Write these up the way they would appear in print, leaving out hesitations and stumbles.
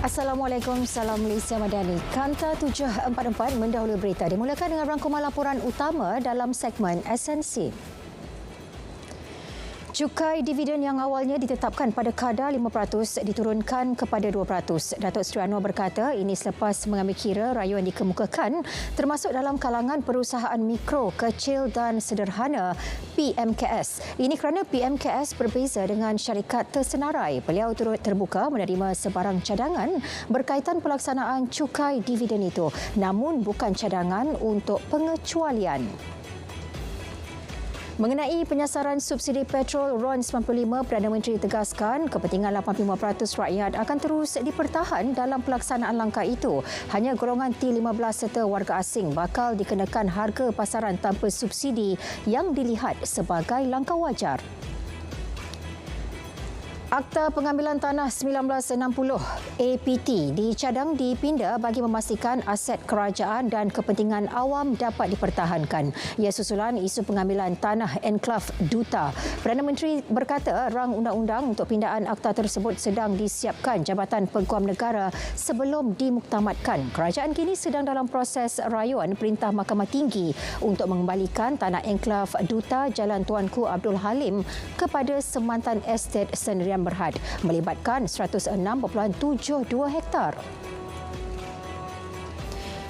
Assalamualaikum, salam Malaysia Madani. Kanta 744 mendahului berita dimulakan dengan rangkuman laporan utama dalam segmen esensi. Cukai dividen yang awalnya ditetapkan pada kadar 5% diturunkan kepada 2%. Datuk Seri Anwar berkata ini selepas mengambil kira rayuan dikemukakan termasuk dalam kalangan perusahaan mikro, kecil dan sederhana PMKS. Ini kerana PMKS berbeza dengan syarikat tersenarai. Beliau turut terbuka menerima sebarang cadangan berkaitan pelaksanaan cukai dividen itu, namun bukan cadangan untuk pengecualian. Mengenai penyasaran subsidi petrol RON 95, Perdana Menteri tegaskan kepentingan 85% rakyat akan terus dipertahan dalam pelaksanaan langkah itu. Hanya golongan T15 serta warga asing bakal dikenakan harga pasaran tanpa subsidi yang dilihat sebagai langkah wajar. Akta Pengambilan Tanah 1960 APT dicadang dipinda bagi memastikan aset kerajaan dan kepentingan awam dapat dipertahankan. Ia susulan isu pengambilan tanah enklav Duta. Perdana Menteri berkata rang undang-undang untuk pindaan akta tersebut sedang disiapkan Jabatan Peguam Negara sebelum dimuktamadkan. Kerajaan kini sedang dalam proses rayuan Perintah Mahkamah Tinggi untuk mengembalikan tanah enklav Duta Jalan Tuanku Abdul Halim kepada Semantan Estate Sendirian Berhad, melibatkan 106.72 hektar.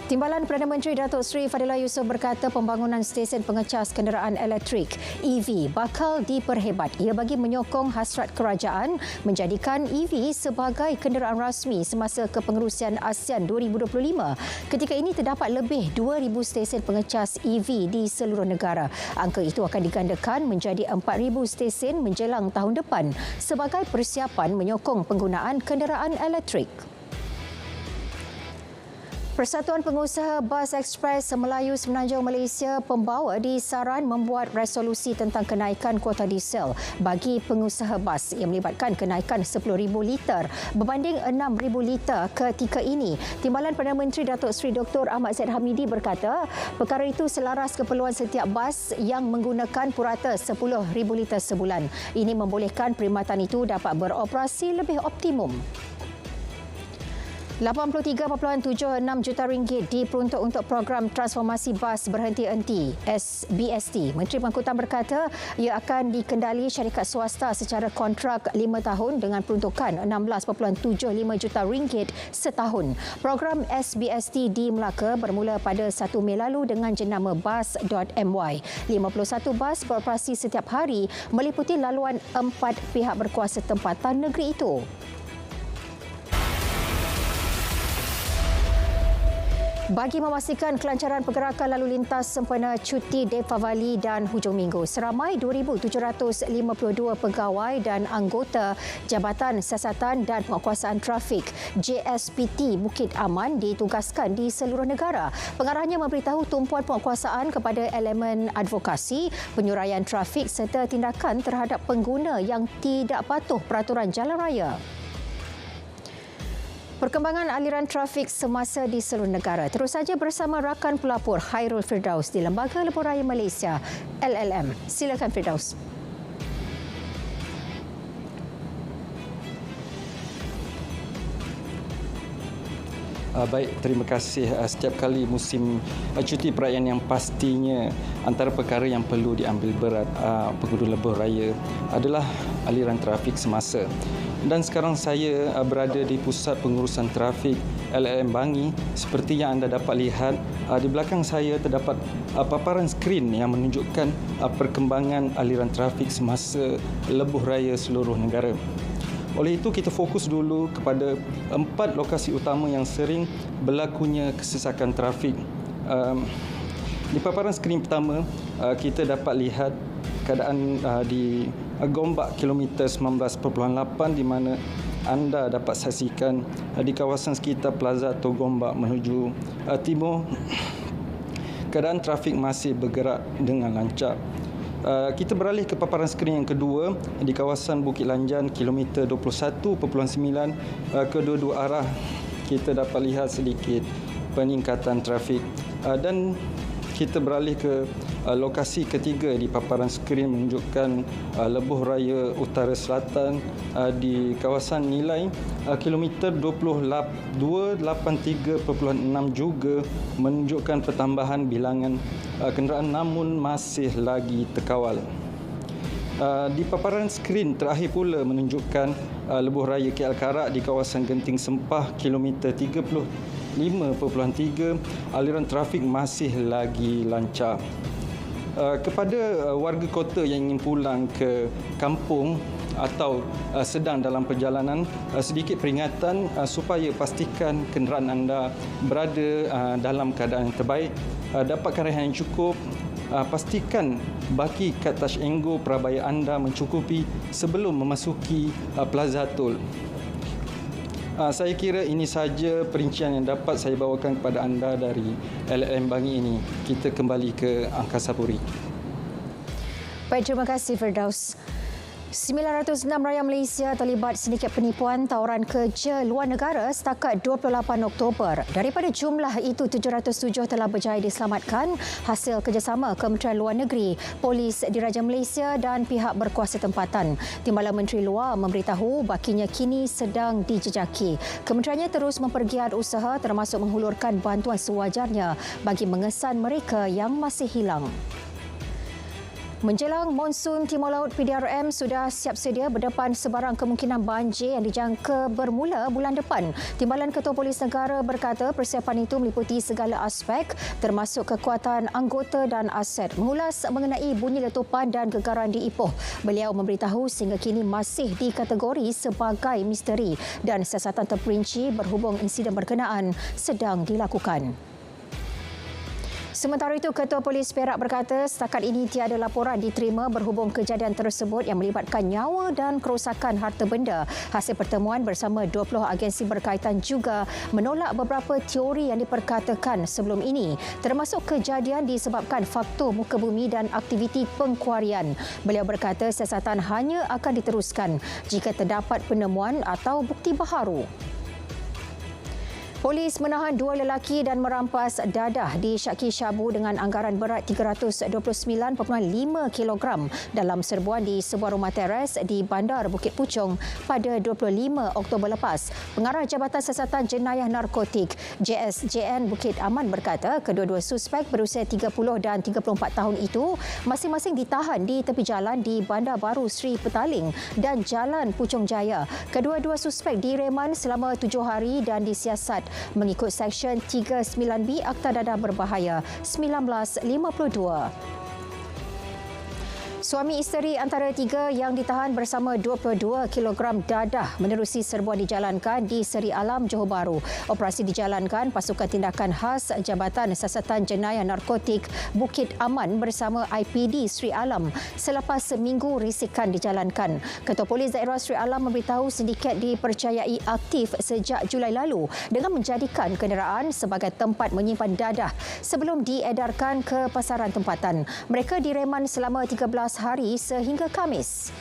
Timbalan Perdana Menteri Datuk Seri Fadilah Yusof berkata pembangunan stesen pengecas kenderaan elektrik EV bakal diperhebat. Ia bagi menyokong hasrat kerajaan menjadikan EV sebagai kenderaan rasmi semasa kepengerusian ASEAN 2025. Ketika ini terdapat lebih 2,000 stesen pengecas EV di seluruh negara. Angka itu akan digandakan menjadi 4,000 stesen menjelang tahun depan sebagai persiapan menyokong penggunaan kenderaan elektrik. Persatuan Pengusaha Bas Ekspres Melayu Semenanjung Malaysia Pembawa disaran membuat resolusi tentang kenaikan kuota diesel bagi pengusaha bas yang melibatkan kenaikan 10,000 liter berbanding 6,000 liter ketika ini. Timbalan Perdana Menteri Datuk Seri Dr. Ahmad Zaid Hamidi berkata perkara itu selaras keperluan setiap bas yang menggunakan purata 10,000 liter sebulan. Ini membolehkan perkhidmatan itu dapat beroperasi lebih optimum. RM83.76 juta diperuntuk untuk program transformasi bas berhenti-henti SBST. Menteri Pangkutan berkata ia akan dikendali syarikat swasta secara kontrak 5 tahun dengan peruntukan RM16.75 juta setahun. Program SBST di Melaka bermula pada 1 Mei lalu dengan jenama bas.my. 51 bas beroperasi setiap hari meliputi laluan 4 pihak berkuasa tempatan negeri itu. Bagi memastikan kelancaran pergerakan lalu lintas sempena cuti Deepavali dan hujung minggu, seramai 2,752 pegawai dan anggota Jabatan Siasatan dan Penguasaan Trafik JSPT Bukit Aman ditugaskan di seluruh negara. Pengarahnya memberitahu tumpuan penguasaan kepada elemen advokasi, penyuraian trafik serta tindakan terhadap pengguna yang tidak patuh peraturan jalan raya. Perkembangan aliran trafik semasa di seluruh negara. Terus saja bersama rakan pelapor Khairul Firdaus di Lembaga Lebuh Raya Malaysia, LLM. Silakan Firdaus. Baik, terima kasih. Setiap kali musim cuti perayaan yang pastinya antara perkara yang perlu diambil berat penghulu lebuh raya adalah aliran trafik semasa. Dan sekarang saya berada di pusat pengurusan trafik LLM Bangi. Seperti yang anda dapat lihat, di belakang saya terdapat paparan skrin yang menunjukkan perkembangan aliran trafik semasa lebuh raya seluruh negara. Oleh itu, kita fokus dulu kepada 4 lokasi utama yang sering berlakunya kesesakan trafik. Di paparan skrin pertama, kita dapat lihat keadaan di Gombak kilometer 19.8 di mana anda dapat saksikan di kawasan sekitar Plaza Tok Gombak menuju timur, keadaan trafik masih bergerak dengan lancar. Kita beralih ke paparan skrin yang kedua di kawasan Bukit Lanjan kilometer 21.9 kedua-dua arah. Kita dapat lihat sedikit peningkatan trafik dan kita beralih ke lokasi ketiga di paparan skrin menunjukkan lebuh raya utara selatan di kawasan nilai kilometer 283.6 juga menunjukkan pertambahan bilangan kenderaan namun masih lagi terkawal. Di paparan skrin terakhir pula menunjukkan lebuh raya KL Karak di kawasan Genting Sempah kilometer 35.3 aliran trafik masih lagi lancar. Kepada warga kota yang ingin pulang ke kampung atau sedang dalam perjalanan, sedikit peringatan supaya pastikan kenderaan anda berada dalam keadaan yang terbaik, dapatkan rehan yang cukup. Pastikan baki kad touch and go perabaya anda mencukupi sebelum memasuki Plaza Tol. Saya kira ini sahaja perincian yang dapat saya bawakan kepada anda dari LLM Bangi ini. Kita kembali ke Angkasa Puri. Baik, terima kasih Firdaus. 906 rakyat Malaysia terlibat sindiket penipuan tawaran kerja luar negara setakat 28 Oktober. Daripada jumlah itu, 707 telah berjaya diselamatkan hasil kerjasama Kementerian Luar Negeri, Polis Diraja Malaysia dan pihak berkuasa tempatan. Timbalan Menteri Luar memberitahu bakinya kini sedang dijejaki. Kementeriannya terus mempergiat usaha termasuk menghulurkan bantuan sewajarnya bagi mengesan mereka yang masih hilang. Menjelang monsun Timur Laut, PDRM sudah siap sedia berdepan sebarang kemungkinan banjir yang dijangka bermula bulan depan. Timbalan Ketua Polis Negara berkata persiapan itu meliputi segala aspek termasuk kekuatan anggota dan aset. Mengulas mengenai bunyi letupan dan gegaran di Ipoh, beliau memberitahu sehingga kini masih dikategori sebagai misteri dan siasatan terperinci berhubung insiden berkenaan sedang dilakukan. Sementara itu, Ketua Polis Perak berkata setakat ini tiada laporan diterima berhubung kejadian tersebut yang melibatkan nyawa dan kerosakan harta benda. Hasil pertemuan bersama 20 agensi berkaitan juga menolak beberapa teori yang diperkatakan sebelum ini, termasuk kejadian disebabkan faktor muka bumi dan aktiviti pengkuarian. Beliau berkata siasatan hanya akan diteruskan jika terdapat penemuan atau bukti baharu. Polis menahan 2 lelaki dan merampas dadah di Syaki Syabu dengan anggaran berat 329.5 kg dalam serbuan di sebuah rumah teres di Bandar Bukit Puchong pada 25 Oktober lepas. Pengarah Jabatan Siasatan Jenayah Narkotik JSJN Bukit Aman berkata kedua-dua suspek berusia 30 dan 34 tahun itu masing-masing ditahan di tepi jalan di Bandar Baru Sri Petaling dan Jalan Puchong Jaya. Kedua-dua suspek direman selama 7 hari dan disiasat mengikut Seksyen 39B Akta Dadah Berbahaya 1952. Suami isteri antara tiga yang ditahan bersama 22 kg dadah menerusi serbuan dijalankan di Seri Alam, Johor Bahru. Operasi dijalankan Pasukan Tindakan Khas Jabatan Siasatan Jenayah Narkotik Bukit Aman bersama IPD Seri Alam selepas seminggu risikan dijalankan. Ketua Polis Daerah Seri Alam memberitahu sindiket dipercayai aktif sejak Julai lalu dengan menjadikan kenderaan sebagai tempat menyimpan dadah sebelum diedarkan ke pasaran tempatan. Mereka direman selama 13 hari sehingga Khamis.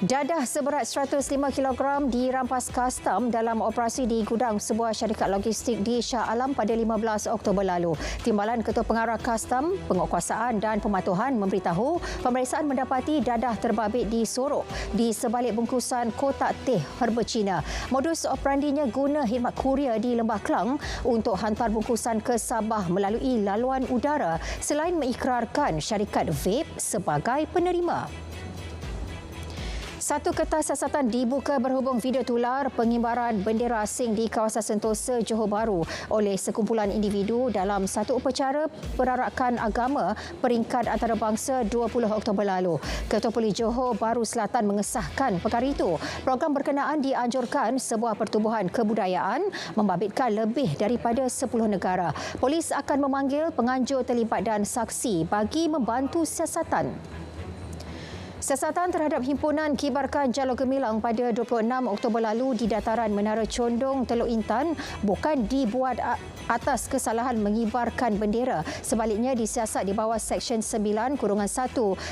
Dadah seberat 105 kg dirampas kastam dalam operasi di gudang sebuah syarikat logistik di Shah Alam pada 15 Oktober lalu. Timbalan Ketua Pengarah Kastam, Penguatkuasaan dan Pematuhan memberitahu pemeriksaan mendapati dadah terbabit di sorok di sebalik bungkusan kotak teh herba Cina. Modus operandinya guna khidmat kurier di Lembah Klang untuk hantar bungkusan ke Sabah melalui laluan udara selain mengikrarkan syarikat vape sebagai penerima. Satu kertas siasatan dibuka berhubung video tular pengibaran bendera asing di kawasan Sentosa, Johor Bahru oleh sekumpulan individu dalam satu upacara perarakan agama peringkat antarabangsa 20 Oktober lalu. Ketua Polis Johor Bahru Selatan mengesahkan perkara itu. Program berkenaan dianjurkan sebuah pertubuhan kebudayaan membabitkan lebih daripada 10 negara. Polis akan memanggil penganjur terlibat dan saksi bagi membantu siasatan. Siasatan terhadap Himpunan Kibarkan Jalur Gemilang pada 26 Oktober lalu di dataran Menara Condong, Teluk Intan bukan dibuat atas kesalahan mengibarkan bendera. Sebaliknya disiasat di bawah Seksyen 9-1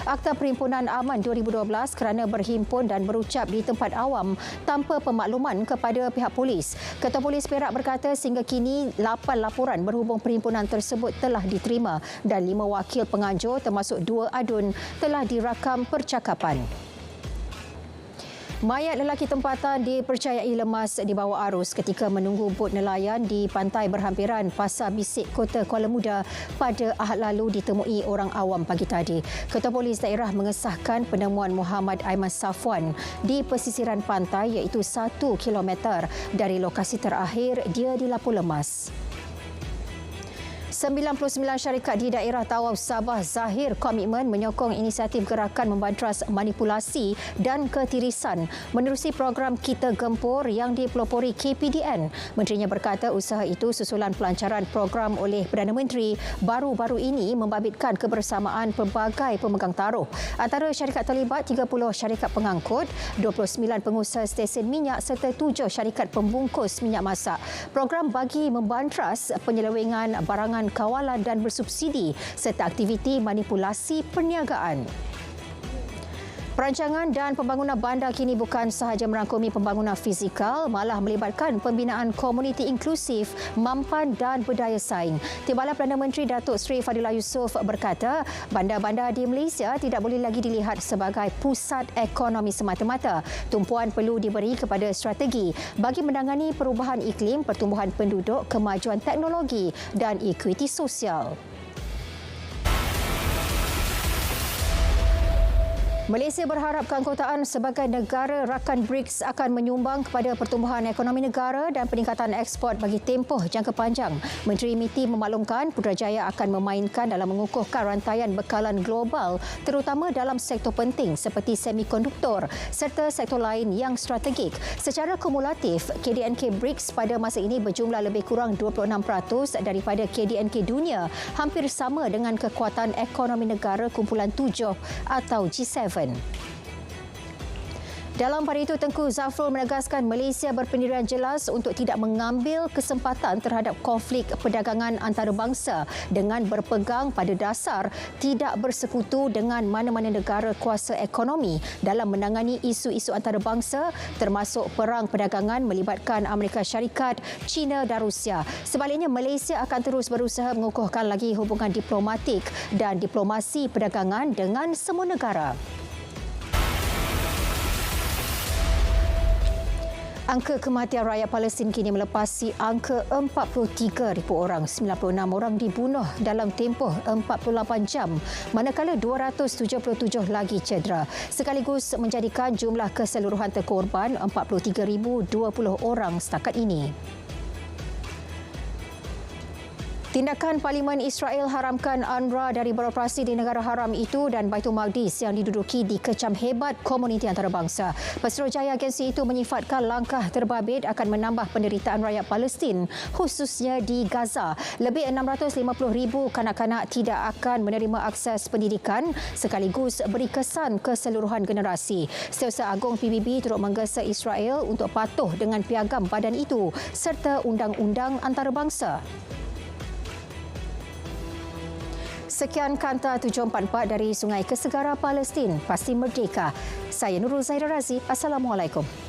Akta Perhimpunan Aman 2012 kerana berhimpun dan berucap di tempat awam tanpa pemakluman kepada pihak polis. Ketua Polis Perak berkata sehingga kini 8 laporan berhubung perhimpunan tersebut telah diterima dan 5 wakil penganjur termasuk 2 adun telah dirakam percakapan. Mayat lelaki tempatan dipercayai lemas di bawah arus ketika menunggu bot nelayan di pantai berhampiran Pasar Bisik, Kota Kuala Muda pada Ahad lalu ditemui orang awam pagi tadi. Ketua Polis Daerah mengesahkan penemuan Muhammad Aiman Safwan di pesisiran pantai iaitu 1 kilometer dari lokasi terakhir dia dilaporkan lemas. 99 syarikat di daerah Tawau Sabah zahir komitmen menyokong inisiatif gerakan membantras manipulasi dan ketirisan menerusi program Kita Gempur yang dipelopori KPDN. Menterinya berkata usaha itu susulan pelancaran program oleh Perdana Menteri baru-baru ini membabitkan kebersamaan pelbagai pemegang taruh. Antara syarikat terlibat 30 syarikat pengangkut, 29 pengusaha stesen minyak serta 7 syarikat pembungkus minyak masak. Program bagi membantras penyelewengan barangan kawalan dan bersubsidi serta aktiviti manipulasi perniagaan. Perancangan dan pembangunan bandar kini bukan sahaja merangkumi pembangunan fizikal, malah melibatkan pembinaan komuniti inklusif, mampan dan berdaya saing. Timbalan Perdana Menteri Datuk Seri Fadilah Yusof berkata, bandar-bandar di Malaysia tidak boleh lagi dilihat sebagai pusat ekonomi semata-mata. Tumpuan perlu diberi kepada strategi bagi menangani perubahan iklim, pertumbuhan penduduk, kemajuan teknologi dan ekuiti sosial. Malaysia berharap keanggotaan sebagai negara rakan BRICS akan menyumbang kepada pertumbuhan ekonomi negara dan peningkatan ekspor bagi tempoh jangka panjang. Menteri MITI memaklumkan Putrajaya akan memainkan dalam mengukuhkan rantaian bekalan global terutama dalam sektor penting seperti semikonduktor serta sektor lain yang strategik. Secara kumulatif, KDNK BRICS pada masa ini berjumlah lebih kurang 26% daripada KDNK dunia, hampir sama dengan kekuatan ekonomi negara kumpulan 7 atau G7. Dalam pada itu, Tengku Zafrul menegaskan Malaysia berpendirian jelas untuk tidak mengambil kesempatan terhadap konflik perdagangan antarabangsa dengan berpegang pada dasar tidak bersekutu dengan mana-mana negara kuasa ekonomi dalam menangani isu-isu antarabangsa termasuk perang perdagangan melibatkan Amerika Syarikat, China dan Rusia. Sebaliknya, Malaysia akan terus berusaha mengukuhkan lagi hubungan diplomatik dan diplomasi perdagangan dengan semua negara. Angka kematian rakyat Palestin kini melepasi angka 43,000 orang. 96 orang dibunuh dalam tempoh 48 jam, manakala 277 lagi cedera. Sekaligus menjadikan jumlah keseluruhan terkorban 43,020 orang setakat ini. Tindakan Parlimen Israel haramkan UNRWA dari beroperasi di negara haram itu dan Baitul Maqdis yang diduduki dikecam hebat komuniti antarabangsa. Pesuruhjaya agensi itu menyifatkan langkah terbabit akan menambah penderitaan rakyat Palestin, khususnya di Gaza. Lebih 650,000 kanak-kanak tidak akan menerima akses pendidikan sekaligus beri kesan keseluruhan generasi. Setiausaha Agung PBB turut menggesa Israel untuk patuh dengan piagam badan itu serta undang-undang antarabangsa. Sekian Kanta 744 dari Sungai Kesegara Palestin. Pasti merdeka. Saya Nurul Zahira Razi. Assalamualaikum.